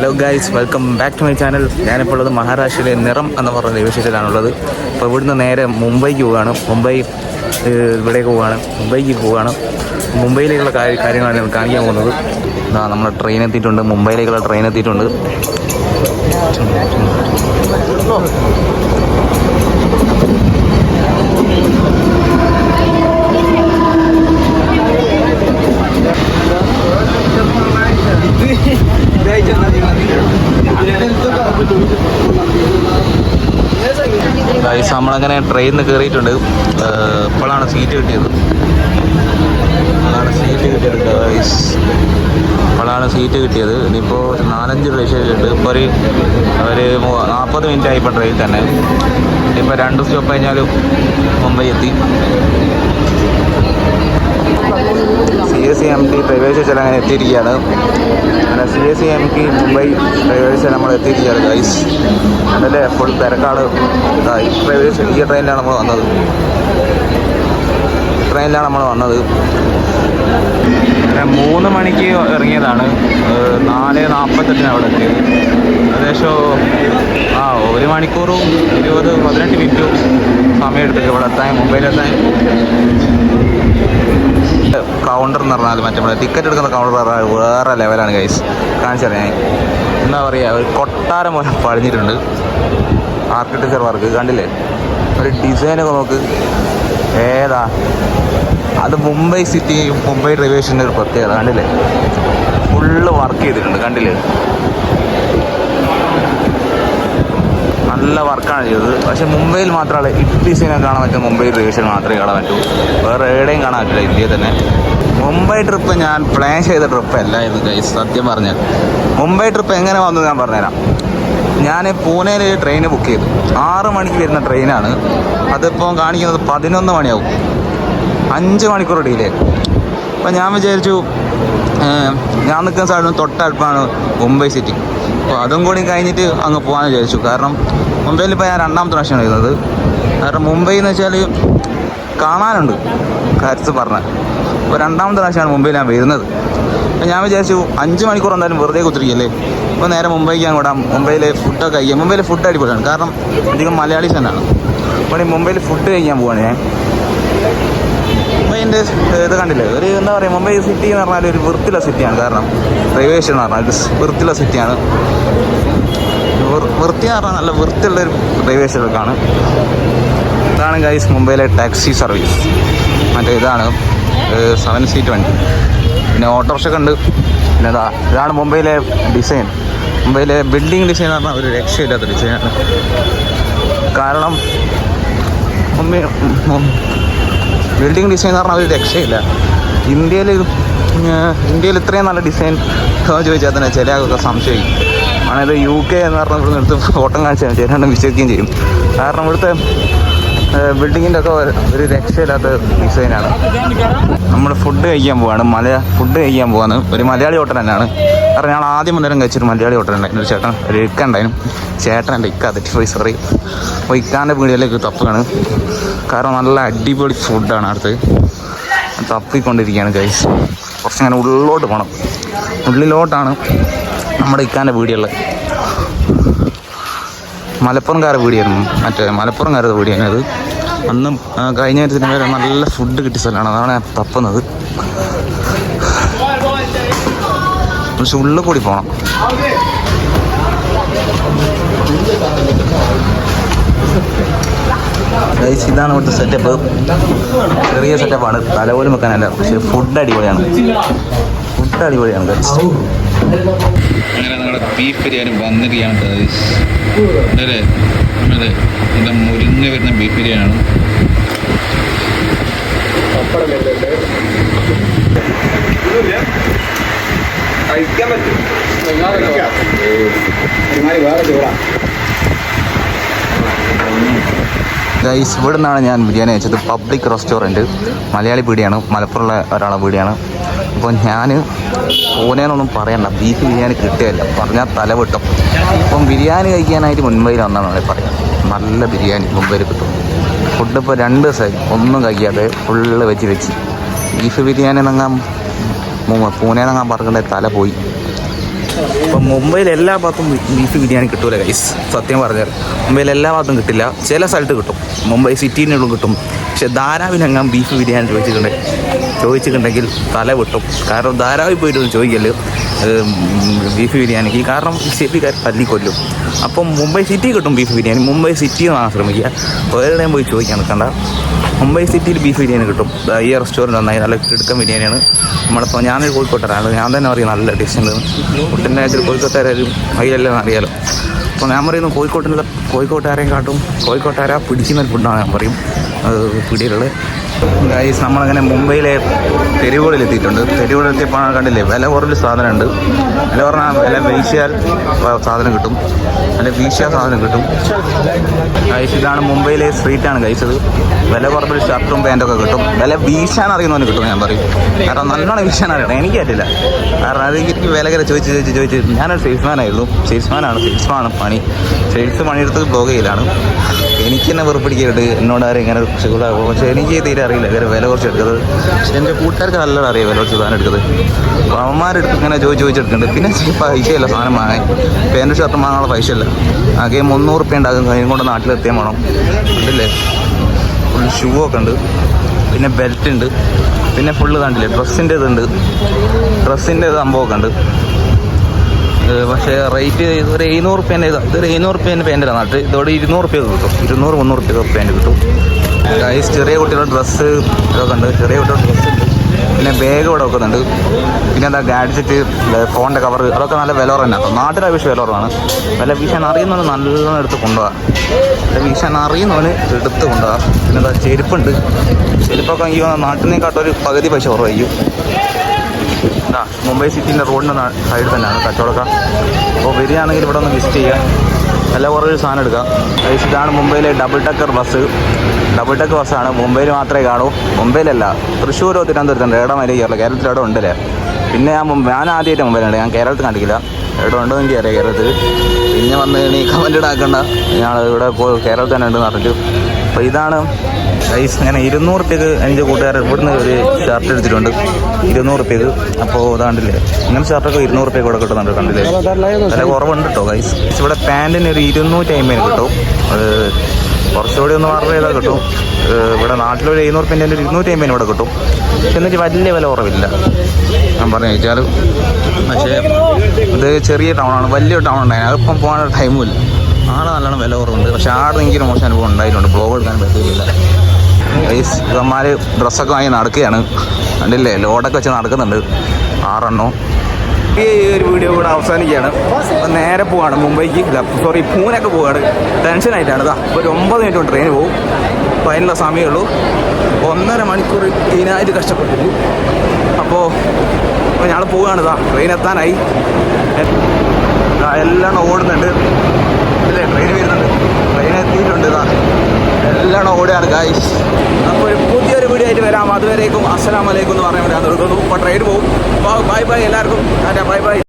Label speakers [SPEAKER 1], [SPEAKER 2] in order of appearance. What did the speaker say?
[SPEAKER 1] Hello guys, welcome back to my channel. ഞാനിപ്പോൾ ഉള്ളത് മഹാരാഷ്ട്രയിലെ നിറം എന്ന് പറഞ്ഞ റെയിൽവേ സ്റ്റേഷനിലാണുള്ളത്. അപ്പോൾ ഇവിടുന്ന് നേരെ മുംബൈക്ക് പോവുകയാണ്. ഇവിടേക്ക് പോവുകയാണ്. മുംബൈയിലേക്കുള്ള കാര്യങ്ങളാണ് ഞാൻ കാണിക്കാൻ പോകുന്നത്. നമ്മൾ ട്രെയിൻ എത്തിയിട്ടുണ്ട്, മുംബൈയിലേക്കുള്ള ട്രെയിൻ എത്തിയിട്ടുണ്ട്. നമ്മളങ്ങനെ ട്രെയിനിൽ കയറിയിട്ടുണ്ട്. ഇപ്പോഴാണ് സീറ്റ് കിട്ടിയത്. ഇനിയിപ്പോൾ ഒരു 4-5 സ്റ്റേഷനുണ്ട്. ഇപ്പോൾ ഒരു 40 മിനിറ്റ് ആയി ഇപ്പോൾ ട്രെയിൻ തന്നെ. ഇപ്പോൾ 2 സ്റ്റോപ്പ് കഴിഞ്ഞാലും മുംബൈ എത്തി. CSEMT റെയിൽവേ സ്റ്റേഷൻ അങ്ങനെ എത്തിയിരിക്കുകയാണ്. അങ്ങനെ CSEMT മുംബൈ റെയിൽവേ സ്റ്റേഷൻ നമ്മൾ എത്തിയിരിക്കുകയാണ് ഗൈസ്. അതല്ലേ ഫുൾ തിരക്കാട്. ഈ ട്രെയിനിലാണ് നമ്മൾ വന്നത്. അങ്ങനെ 3 മണിക്ക് ഇറങ്ങിയതാണ്. 4:48 അവിടെ എത്തിയത്. ഏകദേശം 1 മണിക്കൂറും 18 മിനിറ്റും സമയം എടുത്തിട്ട് ഇവിടെ എത്താൻ, മുംബൈയിലെത്താൻ. കൗണ്ടർ എന്ന് പറഞ്ഞാൽ മറ്റേ ടിക്കറ്റ് എടുക്കുന്ന കൗണ്ടർ പറഞ്ഞാൽ വേറെ ലെവലാണ് ഗൈസ്. കാണിച്ചറിയാൻ എന്താ പറയുക, ഒരു കൊട്ടാരം പോലെ പഴിഞ്ഞിട്ടുണ്ട്. ആർക്കിടെക്ചർ വർക്ക് കണ്ടില്ലേ, ഒരു ഡിസൈനൊക്കെ നോക്ക്. അത് മുംബൈ സിറ്റി, മുംബൈ റെയിൽവേ സ്റ്റേഷൻ്റെ ഒരു പ്രത്യേകത കണ്ടില്ലേ. ഫുള്ള് വർക്ക് ചെയ്തിട്ടുണ്ട് കണ്ടില്ലേ. നല്ല വർക്കാണ് ചെയ്തത്. പക്ഷേ മുംബൈയിൽ മാത്രമല്ല ഈ ഡിസൈനൊക്കെ കാണാൻ പറ്റും. മുംബൈ റെയിൽവേ സ്റ്റേഷൻ മാത്രമേ കാണാൻ പറ്റൂ, വേറെ എവിടെയും കാണാൻ പറ്റില്ല ഇന്ത്യയിൽ തന്നെ. മുംബൈ ട്രിപ്പ് ഞാൻ പ്ലാൻ ചെയ്ത ട്രിപ്പ് അല്ലായിരുന്നു ഗൈസ്. സത്യം പറഞ്ഞാൽ മുംബൈ ട്രിപ്പ് എങ്ങനെ വന്നു ഞാൻ പറഞ്ഞുതരാം. ഞാൻ പൂനെയിൽ ട്രെയിൻ ബുക്ക് ചെയ്തു. 6 മണിക്ക് വരുന്ന ട്രെയിനാണ്. അതിപ്പോൾ കാണിക്കുന്നത് 11 മണിയാവും. 5 മണിക്കൂർ ഡിലേ. അപ്പോൾ ഞാൻ വിചാരിച്ചു, ഞാൻ നിൽക്കുന്ന സ്ഥലം തൊട്ടടുപ്പാണ് മുംബൈ സിറ്റി. അപ്പോൾ അതും കൂടി കഴിഞ്ഞിട്ട് അങ്ങ് പോകാമെന്ന് വിചാരിച്ചു. കാരണം മുംബൈയിൽ ഞാൻ 2ാമത്തെ പ്രാവശ്യമാണ് വരുന്നത്. കാരണം മുംബൈ എന്ന് വെച്ചാൽ കാണാനുണ്ട് കാര്യത്തിൽ പറഞ്ഞാൽ. അപ്പോൾ 2ാമത്തെ പ്രാവശ്യമാണ് മുംബൈയിൽ ഞാൻ വരുന്നത്. അപ്പോൾ ഞാൻ വിചാരിച്ചു 5 മണിക്കൂർ എന്തായാലും വെറുതെ കുത്തിരിക്കല്ലേ, അപ്പോൾ നേരെ മുംബൈക്ക് ഞാൻ വിടാം. മുംബൈയിലെ ഫുഡൊക്കെ കഴിക്കാം. മുംബൈയിലെ ഫുഡ് അടിപൊളിയാണ്. കാരണം അധികം മലയാളീസ് തന്നെയാണ്. അപ്പോൾ ഈ മുംബൈയിൽ ഫുഡ് കഴിക്കാൻ പോവാണ് ഞാൻ. മുംബൈൻ്റെ ഇത് കണ്ടില്ലേ, ഒരു എന്താ പറയുക, മുംബൈ സിറ്റി എന്ന് പറഞ്ഞാൽ ഒരു വൃത്തിയുള്ള സിറ്റിയാണ്. കാരണം റെയിൽവേ സ്റ്റേഷൻ എന്ന് പറഞ്ഞാൽ വൃത്തിയുള്ള സിറ്റിയാണ്. വൃത്തി എന്ന് പറഞ്ഞാൽ നല്ല വൃത്തിയുള്ളൊരു റെയിൽവേ സ്റ്റേഷനൊക്കെയാണ്. ഇതാണ് ഗൈസ് മുംബൈയിലെ ടാക്സി സർവീസ്. മറ്റേ ഇതാണ് 7 സീറ്റ് വണ്ടി. പിന്നെ ഓട്ടോറിക്ഷ ഉണ്ട്. പിന്നെ ഇതാണ് മുംബൈയിലെ ഡിസൈൻ. മുംബൈയിലെ ബിൽഡിംഗ് ഡിസൈൻ എന്ന് പറഞ്ഞാൽ ഒരു രക്ഷയില്ലാത്ത ഡിസൈനാണ്. കാരണം ബിൽഡിംഗ് ഡിസൈൻ എന്ന് പറഞ്ഞാൽ ഒരു രക്ഷയില്ല. ഇന്ത്യയിൽ ഇത്രയും നല്ല ഡിസൈൻ ചോദിച്ചാൽ തന്നെ ചില ആൾക്കൊക്കെ സംശയം. ആണത് UK എന്ന് പറഞ്ഞാൽ ഇവിടെ നിർത്ത് ഫോട്ടോ കാണിച്ചാൽ ചില വിശ്വസിക്കുകയും ചെയ്യും. കാരണം ഇവിടുത്തെ ബിൽഡിങ്ങിൻ്റെ ഒക്കെ ഒരു രക്ഷയില്ലാത്ത ഡിസൈനാണ്. നമ്മൾ ഫുഡ് കഴിക്കാൻ പോവാണ്. ഫുഡ് കഴിക്കാൻ പോവാണ്. ഒരു മലയാളി ഹോട്ടൽ തന്നെയാണ്. കാരണം ഞങ്ങൾ ആദ്യം മുന്നേരം കഴിച്ചൊരു മലയാളി ഹോട്ടൽ ഉണ്ടായിരുന്നു. ഒരു ഇക്ക ഉണ്ടായിരുന്നു. ചേട്ടൻ്റെ ഇക്ക സോറി. അപ്പോൾ ഇക്കാൻ്റെ വീഡിയോയിലേക്ക് തപ്പാണ്. കാരണം നല്ല അടിപൊളി ഫുഡാണ്. അടുത്ത് തപ്പിക്കൊണ്ടിരിക്കുകയാണ് ഗൈസ്. കുറച്ചങ്ങനെ ഉള്ളിലോട്ട് പോകണം. ഉള്ളിലോട്ടാണ് നമ്മുടെ ഇക്കാൻ്റെ വീഡിയോയുള്ളത്. മലപ്പുറംകാരുടെ വീടിയായിരുന്നു. മലപ്പുറംകാരുടെ വീടിയാണ് അത്. അന്നും കഴിഞ്ഞ നേരത്തിന് വരെ നല്ല ഫുഡ് കിട്ടിയ സ്ഥലമാണ്. അതാണ് ഞാൻ തപ്പുന്നത്. പക്ഷെ ഉള്ളിൽ കൂടി പോകണം. ഗൈസ്, ഇതാണ് ഇവിടുത്തെ സെറ്റപ്പ്. ചെറിയ സെറ്റപ്പാണ്, തലപോലും വെക്കാനല്ല. പക്ഷെ ഫുഡ് അടിപൊളിയാണ് ഗൈസ്. അങ്ങനെ നിങ്ങളുടെ ബീഫ് ബിരിയാണി വന്നിരിക്കുകയാണ് ഗൈസ്. അല്ലേ, നല്ല മുരിഞ്ഞ് വരുന്ന ബീഫ് ബിരിയാണിയാണ്. ഗൈസ്, ഇവിടെ നിന്നാണ് ഞാൻ ബിരിയാണി കഴിച്ചത്. പബ്ലിക് റെസ്റ്റോറൻറ്റ്, മലയാളി പീടിയാണ്, മലപ്പുറമുള്ള ഒരാളെ പീടിയാണ്. അപ്പോൾ ഞാൻ പൂനെന്നൊന്നും പറയണ്ട, ബീഫ് ബിരിയാണി കിട്ടുകയില്ല, പറഞ്ഞാൽ തല വെട്ടും. അപ്പം ബിരിയാണി കഴിക്കാനായിട്ട് മുംബൈയിൽ വന്നാണെന്നല്ലേ പറയാം. നല്ല ബിരിയാണി മുംബൈയിൽ കിട്ടും. ഫുഡ് ഇപ്പോൾ 2 ദിവസമായി ഒന്നും കഴിക്കാതെ ഫുള്ള് വെച്ച് ബീഫ് ബിരിയാണി എന്നങ്ങാൻ പൂനെന്നങ്ങാൻ പറക്കേണ്ട തല പോയി. അപ്പം മുംബൈയിൽ എല്ലാ ഭാഗത്തും ബീഫ് ബിരിയാണി കിട്ടൂല ഗൈസ്, സത്യം പറഞ്ഞാൽ മുംബൈയിൽ എല്ലാ ഭാഗത്തും കിട്ടില്ല. ചില സ്ഥലത്ത് കിട്ടും, മുംബൈ സിറ്റിയിലുള്ള കിട്ടും. പക്ഷെ ധാരാവിലെങ്ങാൻ ബീഫ് ബിരിയാണി ചോദിച്ചിട്ടുണ്ടെങ്കിൽ തല വിട്ടും. കാരണം ധാരാവിൽ പോയിട്ടൊന്നും ചോദിക്കല്ലോ ബീഫ് ബിരിയാണിക്ക്, കാരണം സിറ്റിക്കാർ തല്ലിക്കൊല്ലും. അപ്പം മുംബൈ സിറ്റി കിട്ടും ബീഫ് ബിരിയാണി. മുംബൈ സിറ്റി വാങ്ങാൻ ശ്രമിക്കുക, വേറെയും പോയി ചോദിക്കാൻ നിൽക്കണ്ട. മുംബൈ സിറ്റിയിൽ ബീഫ് ബിരിയാണി കിട്ടും. ഈ റെസ്റ്റോറൻറ്റ് നന്നായി നല്ല കിടക്കൻ ബിരിയാണിയാണ്. നമ്മളിപ്പോൾ ഞാനൊരു കോഴിക്കോട്ടുകാരാണ്, ഞാൻ തന്നെ പറയും നല്ല ടേസ്റ്റ് ഉണ്ട്. ഫുഡിൻ്റെ കാര്യത്തിൽ കോഴിക്കോട്ടുകാരും അതിലെല്ലാം അറിയാലോ. അപ്പോൾ ഞാൻ പറയുന്നു കോഴിക്കോട്ടുകാരെയും കാട്ടും കോഴിക്കോട്ടുകാരാ പിടിക്കുന്ന ഫുഡാണ് ഞാൻ പറയും പിടിയിലുള്ളത്. ഗൈസ് നമ്മളങ്ങനെ മുംബൈയിലെ തെരുവുകളിലെത്തിയിട്ടുണ്ട്. തെരുവുകളിലെത്തിയപ്പോൾ കണ്ടില്ലേ വില കുറഞ്ഞ സാധനമുണ്ട്. വില പറഞ്ഞാൽ വില വീശിയാൽ സാധനം കിട്ടും, അല്ലെ വീശിയാൽ സാധനം കിട്ടും. ഗൈസ് ഇതാണ് മുംബൈയിലെ സ്ട്രീറ്റാണ് ഗൈസ്. ഇത് വില കുറഞ്ഞ ഷർട്ടും പാൻറ്റൊക്കെ കിട്ടും. വില വീശാൻ അറിയുന്നവന് കിട്ടും ഞാൻ പറയും. കാരണം നല്ലോണം വീശാൻ അറിയണം, എനിക്ക് പറ്റില്ല. കാരണം അത് എനിക്ക് വിലകര ചോദിച്ച് ഞാനൊരു സെയിൽസ്മാനായിരുന്നു. സെയിൽസ്മാണ് പണി. സെയിൽസ് പണിയെടുത്ത് ബ്ലോഗയിലാണ്. എനിക്ക് തന്നെ വെറുപ്പിടിക്കരുത് എന്നോട് ആരും ഇങ്ങനെ സുഖമാകും. പക്ഷേ എനിക്ക് തീരെ അറിയില്ല ഇവരെ വില കുറച്ച് എടുക്കുന്നത്. പക്ഷേ എൻ്റെ കൂട്ടുകാർക്ക് നല്ലോണം അറിയാം വില കുറച്ച് സാധനം എടുക്കുന്നത്. അപ്പോൾ അവന്മാരെടുത്ത് ഇങ്ങനെ ചോദിച്ചെടുക്കുന്നുണ്ട്. പിന്നെ പൈസയില്ല സാധനം വാങ്ങാൻ. പാൻറ്റും ഷർട്ടും വാങ്ങാനുള്ള പൈസയില്ല. ആകെ 300 റുപ്യ ഉണ്ടാകും. കഴിഞ്ഞ കൊണ്ട് നാട്ടിലെത്തിയാൽ വേണം. കണ്ടില്ലേ ഫുൾ ഷൂ ഒക്കെ ഉണ്ട്, പിന്നെ ബെൽറ്റ് ഉണ്ട്, പിന്നെ ഫുള്ള് കണ്ടില്ലേ ഡ്രസ്സിൻ്റെ ഇതുണ്ട്, ഡ്രസ്സിൻ്റെ സംഭവമൊക്കെ ഉണ്ട്. പക്ഷേ റേറ്റ് ഒരു 700 റുപ്യേൻ്റെ ഇതൊരു 700 റുപ്യേൻ്റെ പാൻറ്റിലാണ് നാട്ടിൽ. ഇതോടെ 200 റുപ്യ കിട്ടും, 200-300 റുപ്യ പാൻറ്റ് കിട്ടും. ഗൈസ് ചെറിയ കുട്ടികളുടെ ഡ്രസ്സ് ഇതൊക്കെ ഉണ്ട്, ചെറിയ കുട്ടികളുടെ ഡ്രസ്സ് ഉണ്ട്. പിന്നെ ബാഗ് ഇവിടെ വെക്കുന്നുണ്ട്. പിന്നെ എന്താ ഗാഡ്ജറ്റ്, ഫോണിൻ്റെ കവർ, അതൊക്കെ നല്ല വില കുറവാണ്. നാട്ടിൽ അപേക്ഷിച്ച് വില കുറവാണ്. വില വീശാൻ അറിയുന്നവന് നല്ലോണം എടുത്ത് കൊണ്ടുപോകാം. വില വീശാൻ അറിയുന്നവന് എടുത്ത് കൊണ്ടുപോകാം. പിന്നെ എന്താ ചെരുപ്പുണ്ട്. ചെരുപ്പൊക്കെ ഈ നാട്ടിനേക്കാട്ടൊരു പകുതി പൈസ കുറവായിരിക്കും. മുംബൈ സിറ്റിൻ്റെ റോഡിൻ്റെ സൈഡിൽ തന്നെയാണ് കച്ചവടക്കാർ. അപ്പോൾ വരികയാണെങ്കിൽ ഇവിടെ ഒന്ന് വിസിറ്റ് ചെയ്യുക, വില കുറഞ്ഞൊരു സാധനം എടുക്കാം. ഇതാണ് മുംബൈയിലെ ഡബിൾ ഡെക്കർ ബസ്സാണ്. മുംബൈയിൽ മാത്രമേ കാണൂ, മുംബൈയിലല്ല, തൃശ്ശൂരോ തിരുവനന്തപുരത്തുണ്ട്. ഇടം വരെ കയറില്ല, കേരളത്തിൽ ഇടം ഉണ്ടല്ലേ. പിന്നെ ഞാൻ ആദ്യമായിട്ട് മുംബൈയിലുണ്ട്, ഞാൻ കേരളത്തിൽ കണ്ടിട്ടില്ല. ഇടം ഉണ്ടോ എനിക്ക് അറിയാം കേരളത്തിൽ. പിന്നെ വന്ന് നീ കമൻ്റ് ഇടാക്കണ്ട, ഞാൻ ഇവിടെ കേരളത്തിൽ തന്നെ ഉണ്ടെന്ന് പറഞ്ഞു. അപ്പോൾ ഇതാണ് ഗൈസ്. ഞാൻ 200 റുപ്യക്ക് എൻ്റെ കൂട്ടുകാരൻ ഇവിടുന്ന് ഒരു ഷർട്ട് എടുത്തിട്ടുണ്ട് 200 റുപ്യക്ക്. അപ്പോൾ ഇതാണ്ടില്ലേ ഇങ്ങനെ ഷർട്ടൊക്കെ 200 റുപ്യക്ക് ഇവിടെ കിട്ടുന്നുണ്ട്. കണ്ടില്ലേ വില കുറവുണ്ട് കേട്ടോ ഗൈസ്. ഇവിടെ പാൻറ്റിന് ഒരു 250 കിട്ടും. കുറച്ചുകൂടി ഒന്ന് ഓർഡർ ചെയ്താൽ കിട്ടും. ഇവിടെ നാട്ടിലൊരു 700 റുപ്യൻ്റെ ഒരു 250 ഇവിടെ കിട്ടും. എന്നിട്ട് വലിയ വില കുറവില്ല ഞാൻ പറഞ്ഞു വെച്ചാൽ. പക്ഷേ ഇത് ചെറിയ ടൗണാണ്, വലിയൊരു ടൗൺ ഉണ്ടായി. അതിപ്പം പോകാനുള്ള ടൈമുമില്ല. ആടെ നല്ലോണം വില കുറവുണ്ട്. പക്ഷേ ആടെ എനിക്കൊരു മോശം അനുഭവം ഉണ്ടായിട്ടുണ്ട്, ബ്ലോഗ് എടുക്കാൻ പറ്റിയില്ല. ഗൈസ് ഇവന്മാർ ഡ്രസ്സൊക്കെ വാങ്ങി നടക്കുകയാണ്. കണ്ടില്ലേ ലോഡൊക്കെ വെച്ച് നടക്കുന്നുണ്ട് 6 എണ്ണം. ഈ ഒരു വീഡിയോ കൂടെ അവസാനിക്കുകയാണ്. നേരെ പോവാണ് മുംബൈക്ക്, പൂനെയൊക്കെ പോവുകയാണ്. ടെൻഷനായിട്ടാണ്. ഒരു 9 മിനിറ്റ് കൊണ്ട് ട്രെയിൻ പോകും. അപ്പോൾ അതിനുള്ള സമയമുള്ളൂ. 1.5 മണിക്കൂർ ഇതിനായിട്ട് കഷ്ടപ്പെട്ടിട്ട്. അപ്പോൾ ഞങ്ങൾ പോവുകയാണ്. ട്രെയിൻ എത്താനായി, എല്ലാം ഓടുന്നുണ്ട്. ഇല്ലേ ട്രെയിൻ വരുന്നുണ്ട്, ട്രെയിൻ എത്തിയിട്ടുണ്ട്. എല്ലാം ഓടുകയാണ് ഗൈസ്. അപ്പോൾ ഒരു പുതിയൊരു വീഡിയോ ആയിട്ട് വരാം. അതുവരേക്കും അസ്സലാമു അലൈക്കും എന്ന് പറയാൻ വേണ്ടി ഞാൻ നിർത്തുന്നു. അപ്പോൾ ട്രെയിൻ പോകും. ബൈ എല്ലാവർക്കും. ബൈ